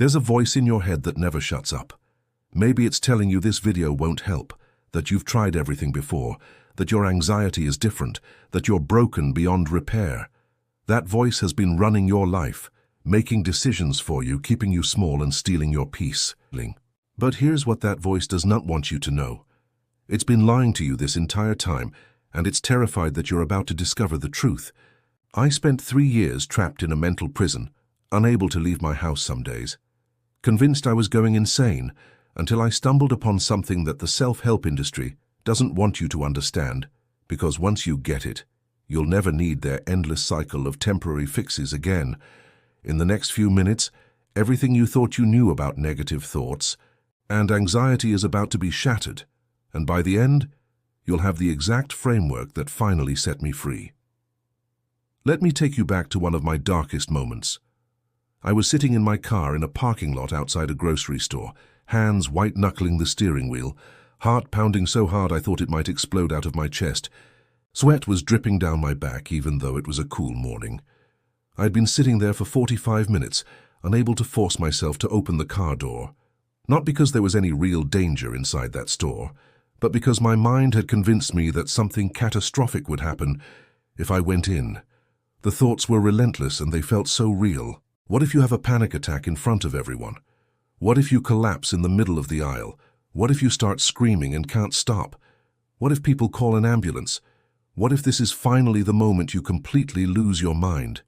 There's a voice in your head that never shuts up. Maybe it's telling you this video won't help, that you've tried everything before, that your anxiety is different, that you're broken beyond repair. That voice has been running your life, making decisions for you, keeping you small and stealing your peace. But here's what that voice does not want you to know. It's been lying to you this entire time, and it's terrified that you're about to discover the truth. I spent 3 years trapped in a mental prison, unable to leave my house some days, convinced I was going insane, until I stumbled upon something that the self-help industry doesn't want you to understand, because once you get it, you'll never need their endless cycle of temporary fixes again. In the next few minutes, everything you thought you knew about negative thoughts and anxiety is about to be shattered, and by the end, you'll have the exact framework that finally set me free. Let me take you back to one of my darkest moments. I was sitting in my car in a parking lot outside a grocery store, hands white-knuckling the steering wheel, heart pounding so hard I thought it might explode out of my chest. Sweat was dripping down my back even though it was a cool morning. I'd been sitting there for 45 minutes, unable to force myself to open the car door. Not because there was any real danger inside that store, but because my mind had convinced me that something catastrophic would happen if I went in. The thoughts were relentless and they felt so real. What if you have a panic attack in front of everyone? What if you collapse in the middle of the aisle? What if you start screaming and can't stop? What if people call an ambulance? What if this is finally the moment you completely lose your mind?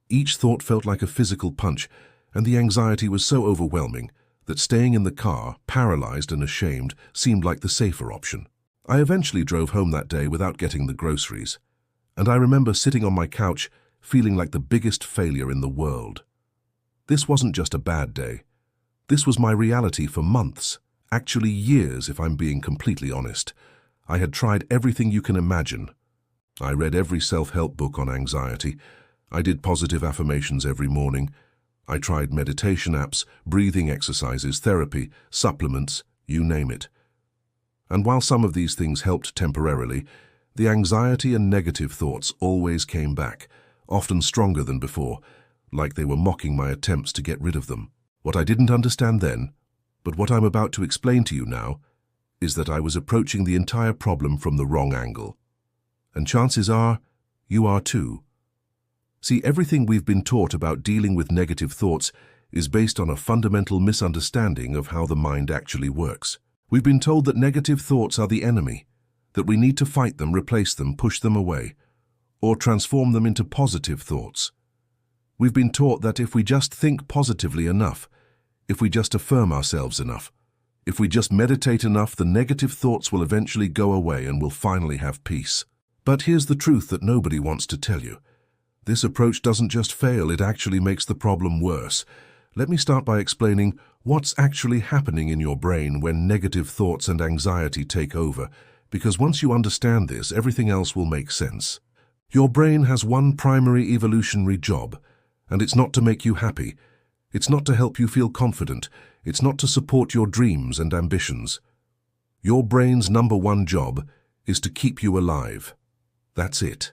Each thought felt like a physical punch, and the anxiety was so overwhelming that staying in the car, paralyzed and ashamed, seemed like the safer option. I eventually drove home that day without getting the groceries, and I remember sitting on my couch feeling like the biggest failure in the world. This wasn't just a bad day. This was my reality for months, actually years if I'm being completely honest. I had tried everything you can imagine. I read every self-help book on anxiety. I did positive affirmations every morning. I tried meditation apps, breathing exercises, therapy, supplements, you name it. And while some of these things helped temporarily, the anxiety and negative thoughts always came back, often stronger than before, like they were mocking my attempts to get rid of them. What I didn't understand then, but what I'm about to explain to you now, is that I was approaching the entire problem from the wrong angle. And chances are, you are too. See, everything we've been taught about dealing with negative thoughts is based on a fundamental misunderstanding of how the mind actually works. We've been told that negative thoughts are the enemy, that we need to fight them, replace them, push them away, or transform them into positive thoughts. We've been taught that if we just think positively enough, if we just affirm ourselves enough, if we just meditate enough, the negative thoughts will eventually go away and we'll finally have peace. But here's the truth that nobody wants to tell you. This approach doesn't just fail, it actually makes the problem worse. Let me start by explaining what's actually happening in your brain when negative thoughts and anxiety take over, because once you understand this, everything else will make sense. Your brain has one primary evolutionary job, and it's not to make you happy. It's not to help you feel confident. It's not to support your dreams and ambitions. Your brain's number one job is to keep you alive. That's it.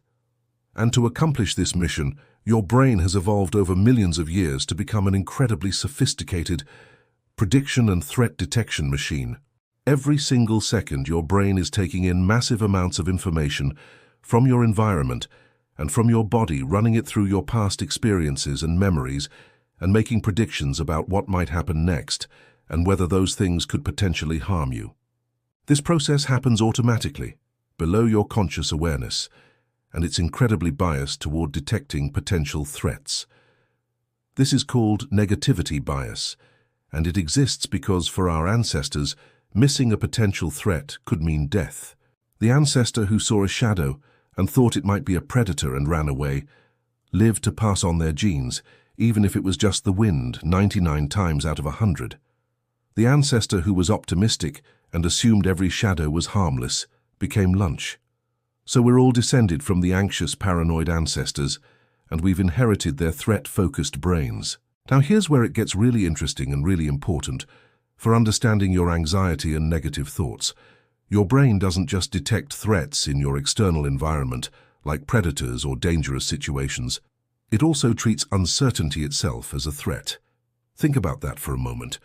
And to accomplish this mission, your brain has evolved over millions of years to become an incredibly sophisticated prediction and threat detection machine. Every single second, your brain is taking in massive amounts of information from your environment and from your body, running it through your past experiences and memories, and making predictions about what might happen next and whether those things could potentially harm you. This process happens automatically, below your conscious awareness, and it's incredibly biased toward detecting potential threats. This is called negativity bias, and it exists because for our ancestors, missing a potential threat could mean death. The ancestor who saw a shadow and thought it might be a predator and ran away lived to pass on their genes, even if it was just the wind 99 times out of 100. The ancestor who was optimistic and assumed every shadow was harmless became lunch. So we're all descended from the anxious, paranoid ancestors, and we've inherited their threat-focused brains. Now here's where it gets really interesting and really important for understanding your anxiety and negative thoughts. Your brain doesn't just detect threats in your external environment, like predators or dangerous situations. It also treats uncertainty itself as a threat. Think about that for a moment.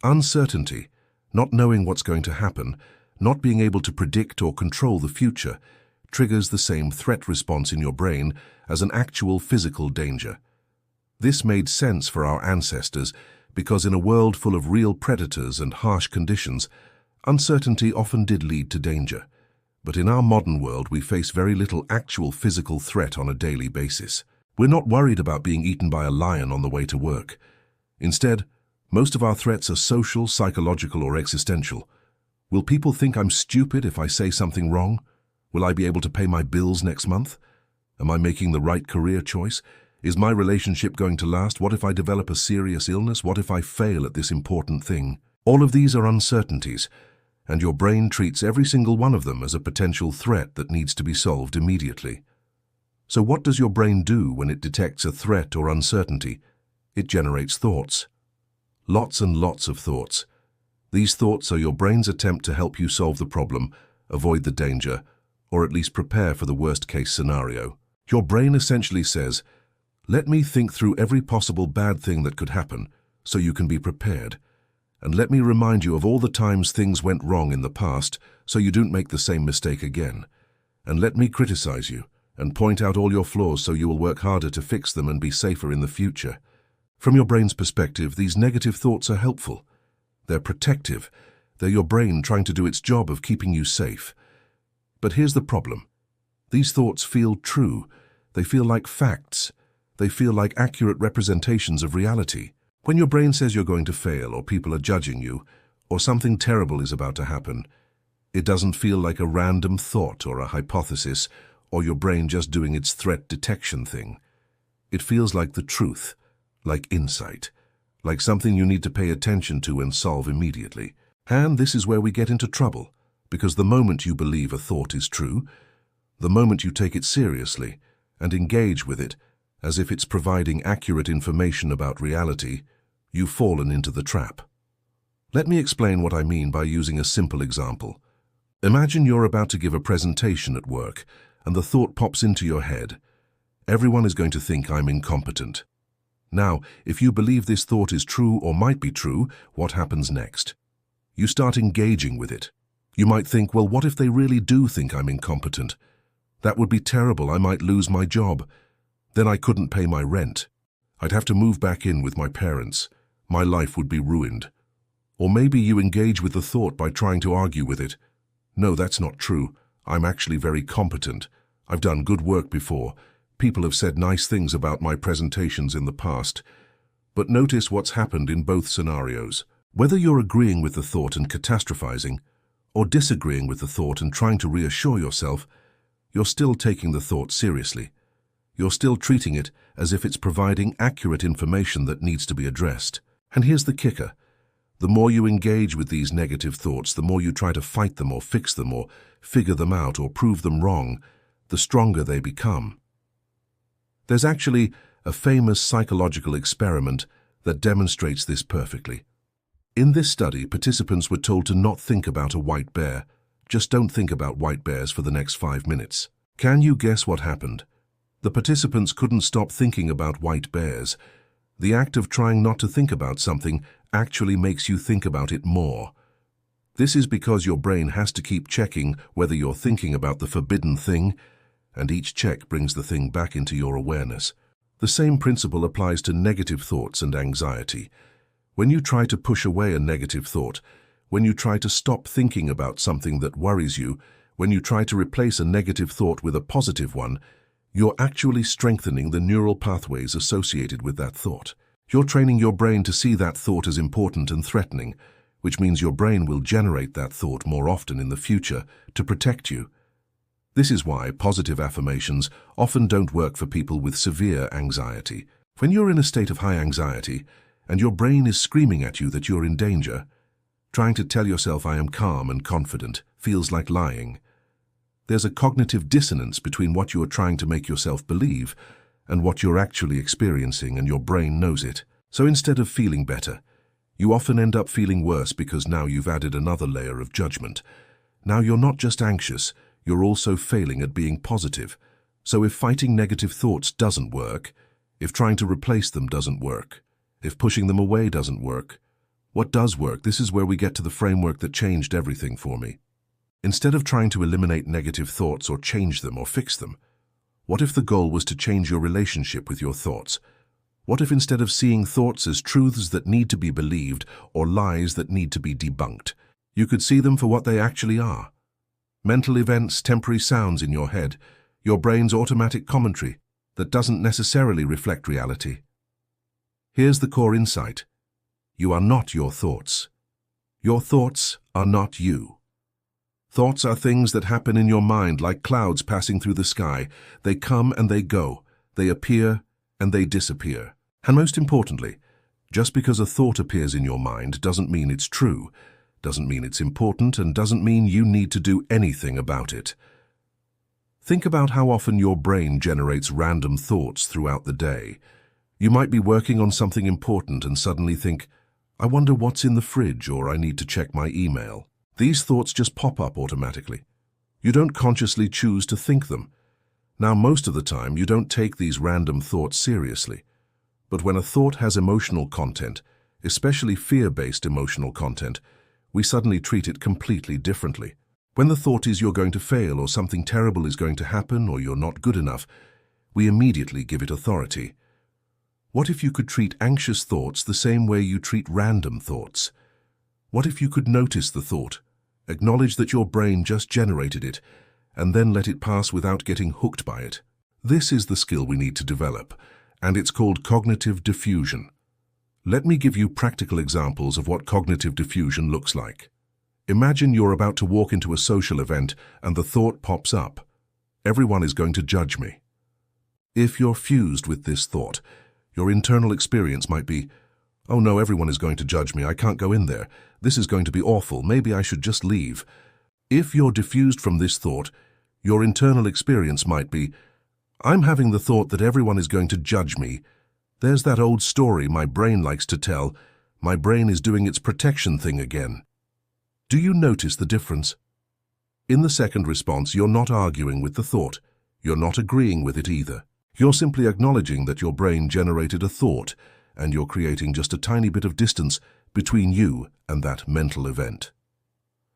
Uncertainty, not knowing what's going to happen, not being able to predict or control the future, triggers the same threat response in your brain as an actual physical danger. This made sense for our ancestors because in a world full of real predators and harsh conditions, uncertainty often did lead to danger. But in our modern world, we face very little actual physical threat on a daily basis. We're not worried about being eaten by a lion on the way to work. Instead, most of our threats are social, psychological, or existential. Will people think I'm stupid if I say something wrong? Will I be able to pay my bills next month? Am I making the right career choice? Is my relationship going to last? What if I develop a serious illness? What if I fail at this important thing? All of these are uncertainties, and your brain treats every single one of them as a potential threat that needs to be solved immediately. So what does your brain do when it detects a threat or uncertainty? It generates thoughts. Lots and lots of thoughts. These thoughts are your brain's attempt to help you solve the problem, avoid the danger, or at least prepare for the worst-case scenario. Your brain essentially says, let me think through every possible bad thing that could happen so you can be prepared. And let me remind you of all the times things went wrong in the past so you don't make the same mistake again. And let me criticize you and point out all your flaws so you will work harder to fix them and be safer in the future. From your brain's perspective, these negative thoughts are helpful. They're protective. They're your brain trying to do its job of keeping you safe. But here's the problem. These thoughts feel true. They feel like facts. They feel like accurate representations of reality. When your brain says you're going to fail, or people are judging you, or something terrible is about to happen, it doesn't feel like a random thought or a hypothesis, or your brain just doing its threat detection thing. It feels like the truth, like insight, like something you need to pay attention to and solve immediately. And this is where we get into trouble, because the moment you believe a thought is true, the moment you take it seriously and engage with it as if it's providing accurate information about reality, you've fallen into the trap. Let me explain what I mean by using a simple example. Imagine you're about to give a presentation at work, and the thought pops into your head. Everyone is going to think I'm incompetent. Now, if you believe this thought is true or might be true, what happens next? You start engaging with it. You might think, well, what if they really do think I'm incompetent? That would be terrible. I might lose my job. Then I couldn't pay my rent. I'd have to move back in with my parents. My life would be ruined. Or maybe you engage with the thought by trying to argue with it. No, that's not true. I'm actually very competent. I've done good work before. People have said nice things about my presentations in the past. But notice what's happened in both scenarios. Whether you're agreeing with the thought and catastrophizing, or disagreeing with the thought and trying to reassure yourself, you're still taking the thought seriously. You're still treating it as if it's providing accurate information that needs to be addressed. And here's the kicker. The more you engage with these negative thoughts, the more you try to fight them or fix them or figure them out or prove them wrong, the stronger they become. There's actually a famous psychological experiment that demonstrates this perfectly. In this study, participants were told to not think about a white bear. Just don't think about white bears for the next 5 minutes. Can you guess what happened? The participants couldn't stop thinking about white bears. The act of trying not to think about something actually makes you think about it more. This is because your brain has to keep checking whether you're thinking about the forbidden thing, and each check brings the thing back into your awareness. The same principle applies to negative thoughts and anxiety. When you try to push away a negative thought, when you try to stop thinking about something that worries you, when you try to replace a negative thought with a positive one, you're actually strengthening the neural pathways associated with that thought. You're training your brain to see that thought as important and threatening, which means your brain will generate that thought more often in the future to protect you. This is why positive affirmations often don't work for people with severe anxiety. When you're in a state of high anxiety and your brain is screaming at you that you're in danger, trying to tell yourself I am calm and confident feels like lying. There's a cognitive dissonance between what you are trying to make yourself believe and what you're actually experiencing, and your brain knows it. So instead of feeling better, you often end up feeling worse because now you've added another layer of judgment. Now you're not just anxious, you're also failing at being positive. So if fighting negative thoughts doesn't work, if trying to replace them doesn't work, If pushing them away doesn't work, what does work? This is where we get to the framework that changed everything for me. Instead of trying to eliminate negative thoughts or change them or fix them, what if the goal was to change your relationship with your thoughts? What if instead of seeing thoughts as truths that need to be believed or lies that need to be debunked, you could see them for what they actually are? Mental events, temporary sounds in your head, your brain's automatic commentary that doesn't necessarily reflect reality. Here's the core insight. You are not your thoughts. Your thoughts are not you. Thoughts are things that happen in your mind like clouds passing through the sky. They come and they go. They appear and they disappear. And most importantly, just because a thought appears in your mind doesn't mean it's true, doesn't mean it's important, and doesn't mean you need to do anything about it. Think about how often your brain generates random thoughts throughout the day. You might be working on something important and suddenly think, I wonder what's in the fridge, or I need to check my email. These thoughts just pop up automatically. You don't consciously choose to think them. Now, most of the time, you don't take these random thoughts seriously. But when a thought has emotional content, especially fear-based emotional content, we suddenly treat it completely differently. When the thought is you're going to fail, or something terrible is going to happen, or you're not good enough, we immediately give it authority. What if you could treat anxious thoughts the same way you treat random thoughts? What if you could notice the thought, acknowledge that your brain just generated it, and then let it pass without getting hooked by it? This is the skill we need to develop, and it's called cognitive defusion. Let me give you practical examples of what cognitive defusion looks like. Imagine you're about to walk into a social event and the thought pops up. Everyone is going to judge me. If you're fused with this thought, your internal experience might be, oh no, everyone is going to judge me. I can't go in there. This is going to be awful. Maybe I should just leave. If you're diffused from this thought, your internal experience might be, I'm having the thought that everyone is going to judge me. There's that old story my brain likes to tell. My brain is doing its protection thing again. Do you notice the difference? In the second response, you're not arguing with the thought. You're not agreeing with it either. You're simply acknowledging that your brain generated a thought, and you're creating just a tiny bit of distance between you and that mental event.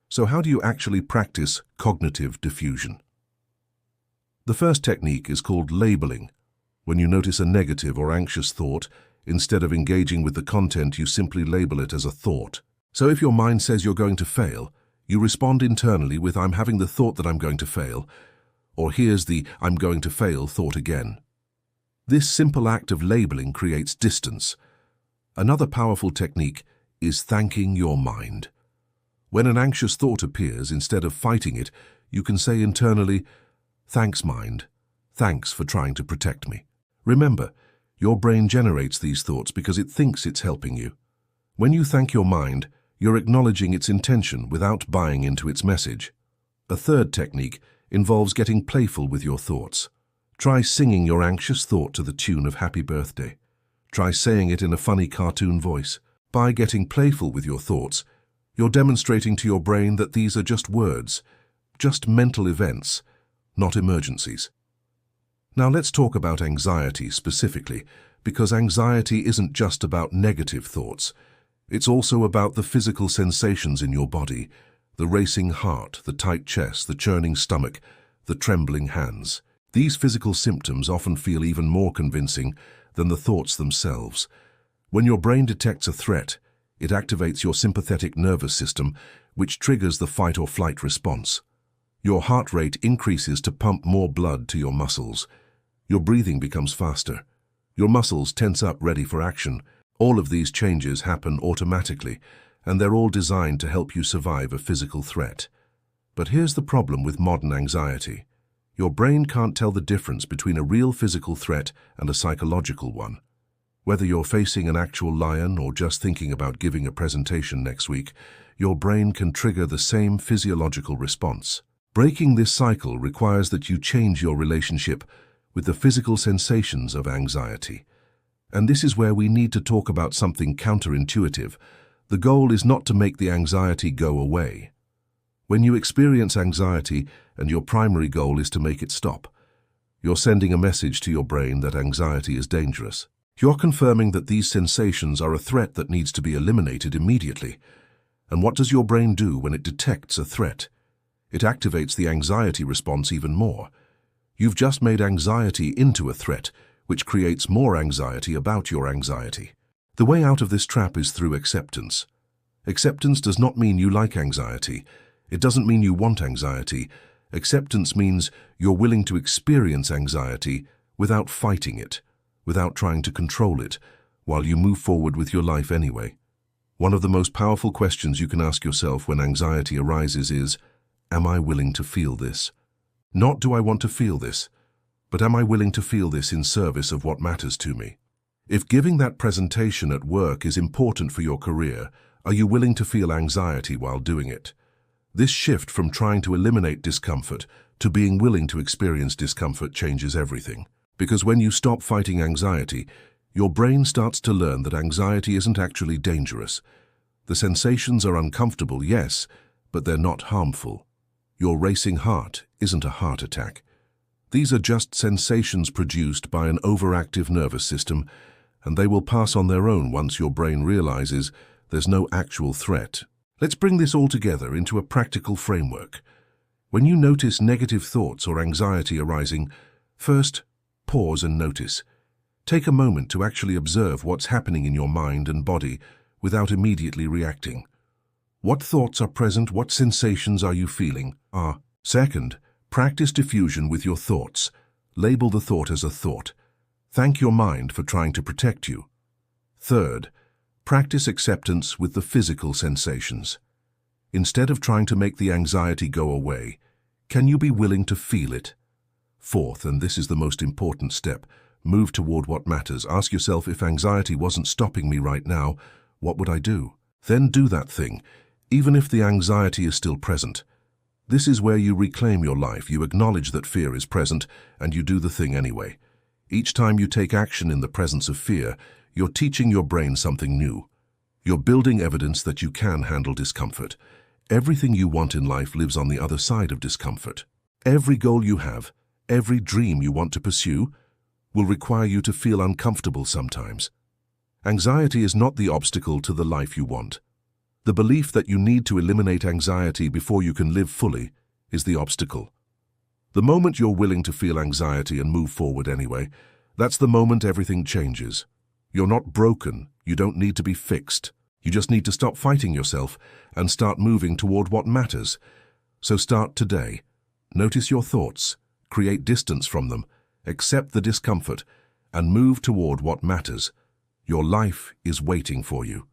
So how do you actually practice cognitive defusion? The first technique is called labeling. When you notice a negative or anxious thought, instead of engaging with the content, you simply label it as a thought. So if your mind says you're going to fail, you respond internally with I'm having the thought that I'm going to fail, or here's the I'm going to fail thought again. This simple act of labeling creates distance. Another powerful technique is thanking your mind. When an anxious thought appears, instead of fighting it, you can say internally, thanks mind, thanks for trying to protect me. Remember, your brain generates these thoughts because it thinks it's helping you. When you thank your mind, you're acknowledging its intention without buying into its message. A third technique involves getting playful with your thoughts. Try singing your anxious thought to the tune of Happy Birthday. Try saying it in a funny cartoon voice. By getting playful with your thoughts, you're demonstrating to your brain that these are just words, just mental events, not emergencies. Now let's talk about anxiety specifically, because anxiety isn't just about negative thoughts. It's also about the physical sensations in your body, the racing heart, the tight chest, the churning stomach, the trembling hands. These physical symptoms often feel even more convincing than the thoughts themselves. When your brain detects a threat, it activates your sympathetic nervous system, which triggers the fight or flight response. Your heart rate increases to pump more blood to your muscles. Your breathing becomes faster. Your muscles tense up ready for action. All of these changes happen automatically, and they're all designed to help you survive a physical threat. But here's the problem with modern anxiety. Your brain can't tell the difference between a real physical threat and a psychological one. Whether you're facing an actual lion or just thinking about giving a presentation next week, your brain can trigger the same physiological response. Breaking this cycle requires that you change your relationship with the physical sensations of anxiety. And this is where we need to talk about something counterintuitive. The goal is not to make the anxiety go away. When you experience anxiety and your primary goal is to make it stop, you're sending a message to your brain that anxiety is dangerous. You're confirming that these sensations are a threat that needs to be eliminated immediately. And what does your brain do when it detects a threat? It activates the anxiety response even more. You've just made anxiety into a threat, which creates more anxiety about your anxiety. The way out of this trap is through acceptance. Acceptance does not mean you like anxiety. It doesn't mean you want anxiety. Acceptance means you're willing to experience anxiety without fighting it, without trying to control it, while you move forward with your life anyway. One of the most powerful questions you can ask yourself when anxiety arises is, am I willing to feel this? Not do I want to feel this, but am I willing to feel this in service of what matters to me? If giving that presentation at work is important for your career, are you willing to feel anxiety while doing it? This shift from trying to eliminate discomfort to being willing to experience discomfort changes everything. Because when you stop fighting anxiety, your brain starts to learn that anxiety isn't actually dangerous. The sensations are uncomfortable, yes, but they're not harmful. Your racing heart isn't a heart attack. These are just sensations produced by an overactive nervous system, and they will pass on their own once your brain realizes there's no actual threat. Let's bring this all together into a practical framework. When you notice negative thoughts or anxiety arising, first, pause and notice. Take a moment to actually observe what's happening in your mind and body without immediately reacting. What thoughts are present? What sensations are you feeling? Second, practice defusion with your thoughts. Label the thought as a thought. Thank your mind for trying to protect you. Third, practice acceptance with the physical sensations. Instead of trying to make the anxiety go away, can you be willing to feel it? Fourth, and this is the most important step, move toward what matters. Ask yourself, if anxiety wasn't stopping me right now, what would I do? Then do that thing, even if the anxiety is still present. This is where you reclaim your life. You acknowledge that fear is present, and you do the thing anyway. Each time you take action in the presence of fear, you're teaching your brain something new. You're building evidence that you can handle discomfort. Everything you want in life lives on the other side of discomfort. Every goal you have, every dream you want to pursue, will require you to feel uncomfortable sometimes. Anxiety is not the obstacle to the life you want. The belief that you need to eliminate anxiety before you can live fully is the obstacle. The moment you're willing to feel anxiety and move forward anyway, that's the moment everything changes. You're not broken. You don't need to be fixed. You just need to stop fighting yourself and start moving toward what matters. So start today. Notice your thoughts, create distance from them, accept the discomfort, and move toward what matters. Your life is waiting for you.